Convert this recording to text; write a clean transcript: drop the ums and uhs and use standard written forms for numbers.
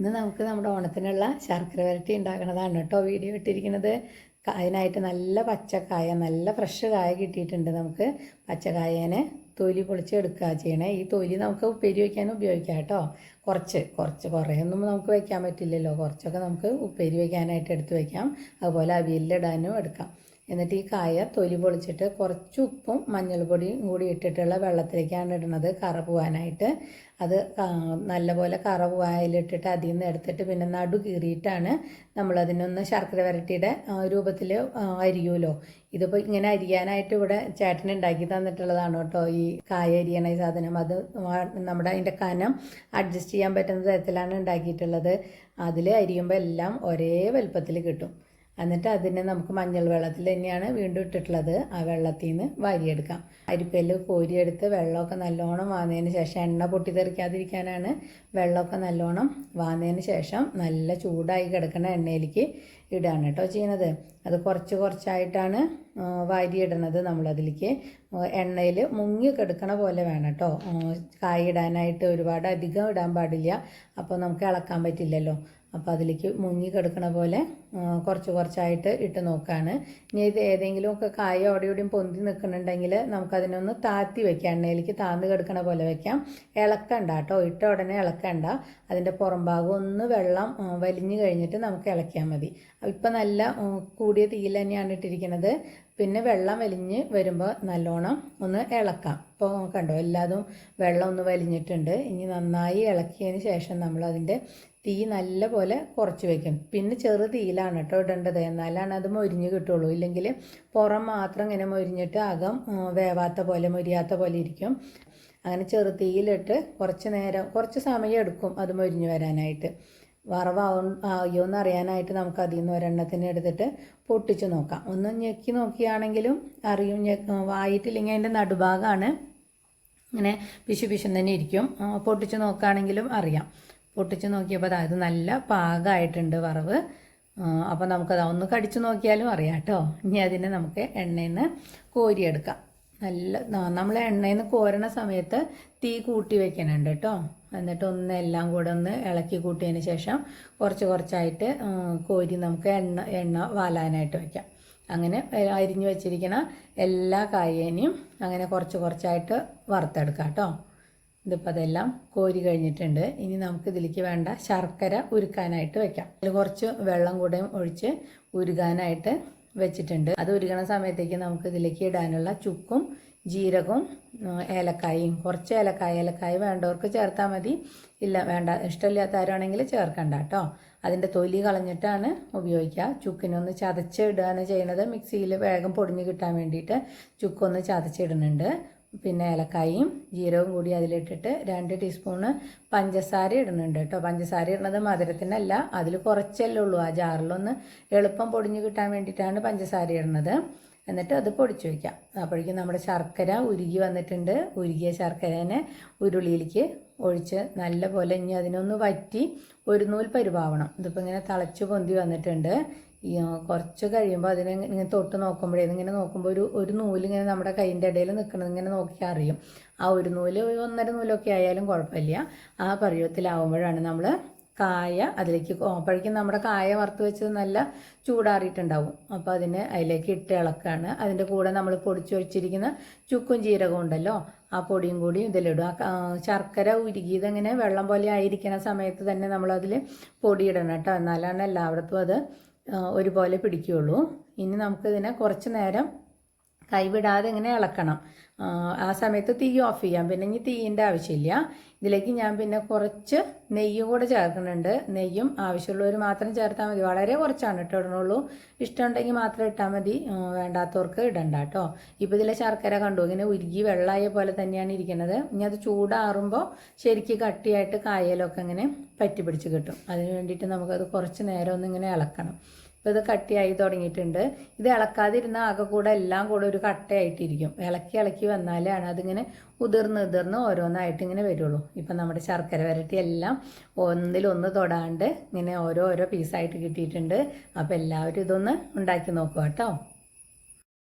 ഇന്ന് നമുക്ക് നമ്മുടെ ഓണത്തിനുള്ള ശർക്കര വരട്ടി ഉണ്ടാക്കുന്നതാണ് കേട്ടോ വീഡിയോ ഇട്ടിരിക്കുന്നത്. അതിനായിട്ട് നല്ല പച്ചക്കായ, നല്ല ഫ്രഷ് കായ കിട്ടിയിട്ടുണ്ട്. നമുക്ക് പച്ചക്കായേനെ തൊലി പൊളിച്ച് എടുക്കുക ചെയ്യണേ. ഈ തൊലി നമുക്ക് ഉപ്പേരി വയ്ക്കാനും ഉപയോഗിക്കാം കേട്ടോ. കുറേയൊന്നും നമുക്ക് വയ്ക്കാൻ പറ്റില്ലല്ലോ. കുറച്ചൊക്കെ നമുക്ക് ഉപ്പേരി വയ്ക്കാനായിട്ട് എടുത്ത് വയ്ക്കാം. അതുപോലെ അവിയലിലിടാനും എടുക്കാം. എന്നിട്ട് ഈ കായ തൊലി പൊളിച്ചിട്ട് കുറച്ച് ഉപ്പും മഞ്ഞൾപ്പൊടിയും കൂടി ഇട്ടിട്ടുള്ള വെള്ളത്തിലേക്കാണ് ഇടുന്നത് കറ പോകാനായിട്ട്. അത് നല്ലപോലെ കറ പോകാനിലിട്ടിട്ട് അതിൽ നിന്ന് എടുത്തിട്ട് പിന്നെ നടു കീറിയിട്ടാണ് നമ്മളതിനൊന്ന് ശർക്കര വരട്ടിയുടെ രൂപത്തിൽ അരിയുമല്ലോ. ഇതിപ്പോൾ ഇങ്ങനെ അരിയാനായിട്ട് ഇവിടെ ചേട്ടൻ ഉണ്ടാക്കി തന്നിട്ടുള്ളതാണ് കേട്ടോ. ഈ കായ അരിയണ ഈ സാധനം അത് നമ്മുടെ അതിൻ്റെ കനം അഡ്ജസ്റ്റ് ചെയ്യാൻ പറ്റുന്ന തരത്തിലാണ് ഉണ്ടാക്കിയിട്ടുള്ളത്. അതിൽ അരിയുമ്പോൾ എല്ലാം ഒരേ വലുപ്പത്തിൽ കിട്ടും. എന്നിട്ട് അതിനെ നമുക്ക് മഞ്ഞൾ വെള്ളത്തിൽ തന്നെയാണ് വീണ്ടും ഇട്ടിട്ടുള്ളത്. ആ വെള്ളത്തിൽ നിന്ന് വാരിയെടുക്കാം. അരിപ്പയിൽ കോരിയെടുത്ത് വെള്ളമൊക്കെ നല്ലോണം വാർന്നതിന് ശേഷം, എണ്ണ പൊട്ടിത്തെറിക്കാതിരിക്കാനാണ് വെള്ളമൊക്കെ നല്ലോണം വാർന്നതിന് ശേഷം നല്ല ചൂടായി കിടക്കുന്ന എണ്ണയിലേക്ക് ഇടാണ് കേട്ടോ ചെയ്യുന്നത്. അത് കുറച്ചായിട്ടാണ് വാരിയിടുന്നത്. നമ്മളതിലേക്ക് എണ്ണയിൽ മുങ്ങി കിടക്കണ പോലെ വേണം കേട്ടോ കായ ഇടാനായിട്ട്. ഒരുപാട് അധികം ഇടാൻ പാടില്ല, അപ്പോൾ നമുക്ക് ഇളക്കാൻ പറ്റില്ലല്ലോ. അപ്പോൾ അതിലേക്ക് മുങ്ങി കിടക്കണ പോലെ കുറച്ചായിട്ട് ഇട്ട് നോക്കുകയാണ്. ഇനി ഇത് ഏതെങ്കിലുമൊക്കെ കായ അവിടെ ഇവിടെയും പൊന്തി നിൽക്കുന്നുണ്ടെങ്കിൽ നമുക്കതിനൊന്ന് താത്തി വെക്കാം. എണ്ണയിലേക്ക് താന്ന് കിടക്കണ പോലെ വെക്കാം. ഇളക്കണ്ട കേട്ടോ, ഇട്ട ഉടനെ ഇളക്കണ്ട. അതിൻ്റെ പുറം ഭാഗം ഒന്ന് വെള്ളം വലിഞ്ഞു കഴിഞ്ഞിട്ട് നമുക്ക് ഇളക്കിയാൽ മതി. ഇപ്പം നല്ല കൂടിയ തീയിൽ തന്നെയാണ് ഇട്ടിരിക്കുന്നത്. പിന്നെ വെള്ളം വലിഞ്ഞ് വരുമ്പോൾ നല്ലോണം ഒന്ന് ഇളക്കാം. ഇപ്പോൾ കണ്ടോ, എല്ലാതും വെള്ളം ഒന്ന് വലിഞ്ഞിട്ടുണ്ട്. ഇനി നന്നായി ഇളക്കിയതിന് ശേഷം നമ്മളതിൻ്റെ തീ നല്ല പോലെ കുറച്ച് വയ്ക്കും. പിന്നെ ചെറു തീയിലാണ് കേട്ടോ ഇടേണ്ടത്, എന്നാലാണ് അത് മൊരിഞ്ഞ് കിട്ടുള്ളൂ. ഇല്ലെങ്കിൽ പുറം മാത്രം ഇങ്ങനെ മൊരിഞ്ഞിട്ട് അകം വേവാത്ത പോലെ, മൊരിയാത്ത പോലെ ഇരിക്കും. അങ്ങനെ ചെറു തീയിലിട്ട് കുറച്ച് സമയം എടുക്കും അത് മൊരിഞ്ഞ് വരാനായിട്ട്. ആയോ എന്ന് അറിയാനായിട്ട് നമുക്ക് അതിൽ നിന്ന് ഒരെണ്ണത്തിന് എടുത്തിട്ട് പൊട്ടിച്ച് നോക്കാം. ഒന്ന് ഞെക്കി നോക്കിയാണെങ്കിലും അറിയും. വായിട്ടില്ലെങ്കിൽ അതിൻ്റെ നടുഭാഗമാണ് ഇങ്ങനെ പിശും തന്നെ ഇരിക്കും. പൊട്ടിച്ച് നോക്കുകയാണെങ്കിലും അറിയാം. പൊട്ടിച്ച് നോക്കിയപ്പോൾ അത് നല്ല പാകമായിട്ടുണ്ട് വറവ്. അപ്പോൾ നമുക്കത് ഒന്ന് കടിച്ചു നോക്കിയാലും അറിയാം കേട്ടോ. ഇനി അതിനെ നമുക്ക് എണ്ണയിൽ നിന്ന് കോരിയെടുക്കാം. നമ്മൾ എണ്ണയിൽ നിന്ന് കോരണ സമയത്ത് തീ കൂട്ടി വെക്കണുണ്ട് കേട്ടോ. എന്നിട്ട് എല്ലാം കൂടെ ഒന്ന് ഇളക്കി കൂട്ടിയതിന് ശേഷം കുറച്ചായിട്ട് കോരി നമുക്ക് എണ്ണ വാലാനായിട്ട് വയ്ക്കാം. അങ്ങനെ അരിഞ്ഞു വെച്ചിരിക്കുന്ന എല്ലാ കായേനെയും അങ്ങനെ കുറച്ചായിട്ട് വറുത്തെടുക്കാം കേട്ടോ. ഇതിപ്പോൾ അതെല്ലാം കോരി കഴിഞ്ഞിട്ടുണ്ട്. ഇനി നമുക്ക് ഇതിലേക്ക് വേണ്ട ശർക്കര ഉരുക്കാനായിട്ട് വെക്കാം. അതിൽ കുറച്ച് വെള്ളം കൂടെ ഒഴിച്ച് ഉരുകാനായിട്ട് വെച്ചിട്ടുണ്ട്. അത് ഉരുകണ സമയത്തേക്ക് നമുക്ക് ഇതിലേക്ക് ഇടാനുള്ള ചുക്കും ജീരകവും ഏലക്കായും, കുറച്ച് ഏലക്കായ വേണ്ടവർക്ക് ചേർത്താൽ മതി. ഇഷ്ടമില്ലാത്തവരാണെങ്കിൽ ചേർക്കണ്ട കേട്ടോ. അതിൻ്റെ തൊലി കളഞ്ഞിട്ടാണ് ഉപയോഗിക്കുക. ചുക്കിനൊന്ന് ചതച്ച് ഇടുകയാണ് ചെയ്യുന്നത്. മിക്സിയിൽ വേഗം പൊടിഞ്ഞ് കിട്ടാൻ വേണ്ടിയിട്ട് ചുക്കൊന്ന് ചതച്ചിടുന്നുണ്ട്. പിന്നെ ഏലക്കായും ജീരകവും കൂടി അതിലിട്ടിട്ട് 2 ടീസ്പൂണ് പഞ്ചസാര ഇടുന്നുണ്ട് കേട്ടോ. പഞ്ചസാര ഇടുന്നത് മധുരത്തിനല്ല, അതിൽ കുറച്ചല്ലേ ഉള്ളൂ. ആ ജാറിലൊന്ന് എളുപ്പം പൊടിഞ്ഞ് കിട്ടാൻ വേണ്ടിയിട്ടാണ് പഞ്ചസാര ഇടുന്നത്. എന്നിട്ട് അത് പൊടിച്ച് വയ്ക്കാം. അപ്പോഴേക്കും നമ്മുടെ ശർക്കര ഉരുകി വന്നിട്ടുണ്ട്. ഉരുകിയ ശർക്കരനെ ഉരുളിയിലേക്ക് ഒഴിച്ച് നല്ല പോലെ ഇനി അതിനൊന്ന് വറ്റി ഒരു നൂൽ പരുവാവണം. ഇതിപ്പോൾ ഇങ്ങനെ തിളച്ച് പൊന്തി വന്നിട്ടുണ്ട്. കുറച്ച് കഴിയുമ്പോൾ ഇങ്ങനെ തൊട്ട് നോക്കുമ്പോഴേ ഇതിങ്ങനെ നോക്കുമ്പോൾ ഒരു നൂലിങ്ങനെ നമ്മുടെ കൈൻ്റെ ഇടയിൽ നിൽക്കുന്നത് ഇങ്ങനെ നോക്കിയാൽ അറിയും. ആ ഒരു നൂല് 1.5 നൂലൊക്കെ ആയാലും കുഴപ്പമില്ല. ആ പരുവത്തിലാവുമ്പോഴാണ് നമ്മൾ കായ അതിലേക്ക്, അപ്പോഴേക്കും നമ്മുടെ കായ വറുത്ത് വെച്ചത് നല്ല ചൂടാറിയിട്ടുണ്ടാവും. അപ്പോൾ അതിലേക്ക് ഇട്ട് ഇളക്കുകയാണ്. അതിൻ്റെ കൂടെ നമ്മൾ പൊടിച്ചു വെച്ചിരിക്കുന്ന ചുക്കും ജീരകവും ഉണ്ടല്ലോ, ആ പൊടിയും കൂടി ഇതിലിടും. ശർക്കര ഉരുകിയതങ്ങനെ വെള്ളം പോലെ ആയിരിക്കുന്ന സമയത്ത് തന്നെ നമ്മളതിൽ പൊടിയിടണം കേട്ടോ. എന്നാലാണ് എല്ലായിടത്തും അത് ഒരുപോലെ പിടിക്കുകയുള്ളൂ. ഇനി നമുക്കിതിനെ കുറച്ച് നേരം കൈവിടാതെ ഇങ്ങനെ ഇളക്കണം. ആ സമയത്ത് തീ ഓഫ് ചെയ്യാം. പിന്നെ ഇനി തീയിൻ്റെ ആവശ്യമില്ല. ഇതിലേക്ക് ഞാൻ പിന്നെ കുറച്ച് നെയ്യും കൂടെ ചേർക്കുന്നുണ്ട്. നെയ്യും ആവശ്യമുള്ളവർ മാത്രം ചേർത്താൽ മതി. വളരെ കുറച്ചാണ് കേട്ടോ ഇടണുള്ളൂ. ഇഷ്ടമുണ്ടെങ്കിൽ മാത്രം ഇട്ടാൽ മതി, വേണ്ടാത്തവർക്ക് ഇടണ്ട കേട്ടോ. ഇപ്പോൾ ഇതിലെ ശർക്കര കണ്ടു ഇങ്ങനെ ഉരുകി വെള്ളമായ പോലെ തന്നെയാണ് ഇരിക്കുന്നത്. ഇനി അത് ചൂടാറുമ്പോൾ ശരിക്കും കട്ടിയായിട്ട് കായലൊക്കെ ഇങ്ങനെ പറ്റി പിടിച്ച് കിട്ടും. അതിന് വേണ്ടിയിട്ട് നമുക്കത് കുറച്ച് നേരം ഒന്നിങ്ങനെ ഇളക്കണം. ഇപ്പോൾ ഇത് കട്ടിയായി തുടങ്ങിയിട്ടുണ്ട്. ഇത് ഇളക്കാതിരുന്ന ആകെ കൂടെ എല്ലാം കൂടെ ഒരു കട്ടയായിട്ടിരിക്കും. ഇളക്കി വന്നാലാണ് അതിങ്ങനെ ഉതിർന്ന് ഓരോന്നായിട്ട് ഇങ്ങനെ വരുള്ളൂ. ഇപ്പം നമ്മുടെ ശർക്കര വരട്ടി എല്ലാം ഒന്നിലൊന്ന് തൊടാണ്ട് ഇങ്ങനെ ഓരോ പീസായിട്ട് കിട്ടിയിട്ടുണ്ട്. അപ്പോൾ എല്ലാവരും ഇതൊന്ന് ഉണ്ടാക്കി നോക്കുക കേട്ടോ.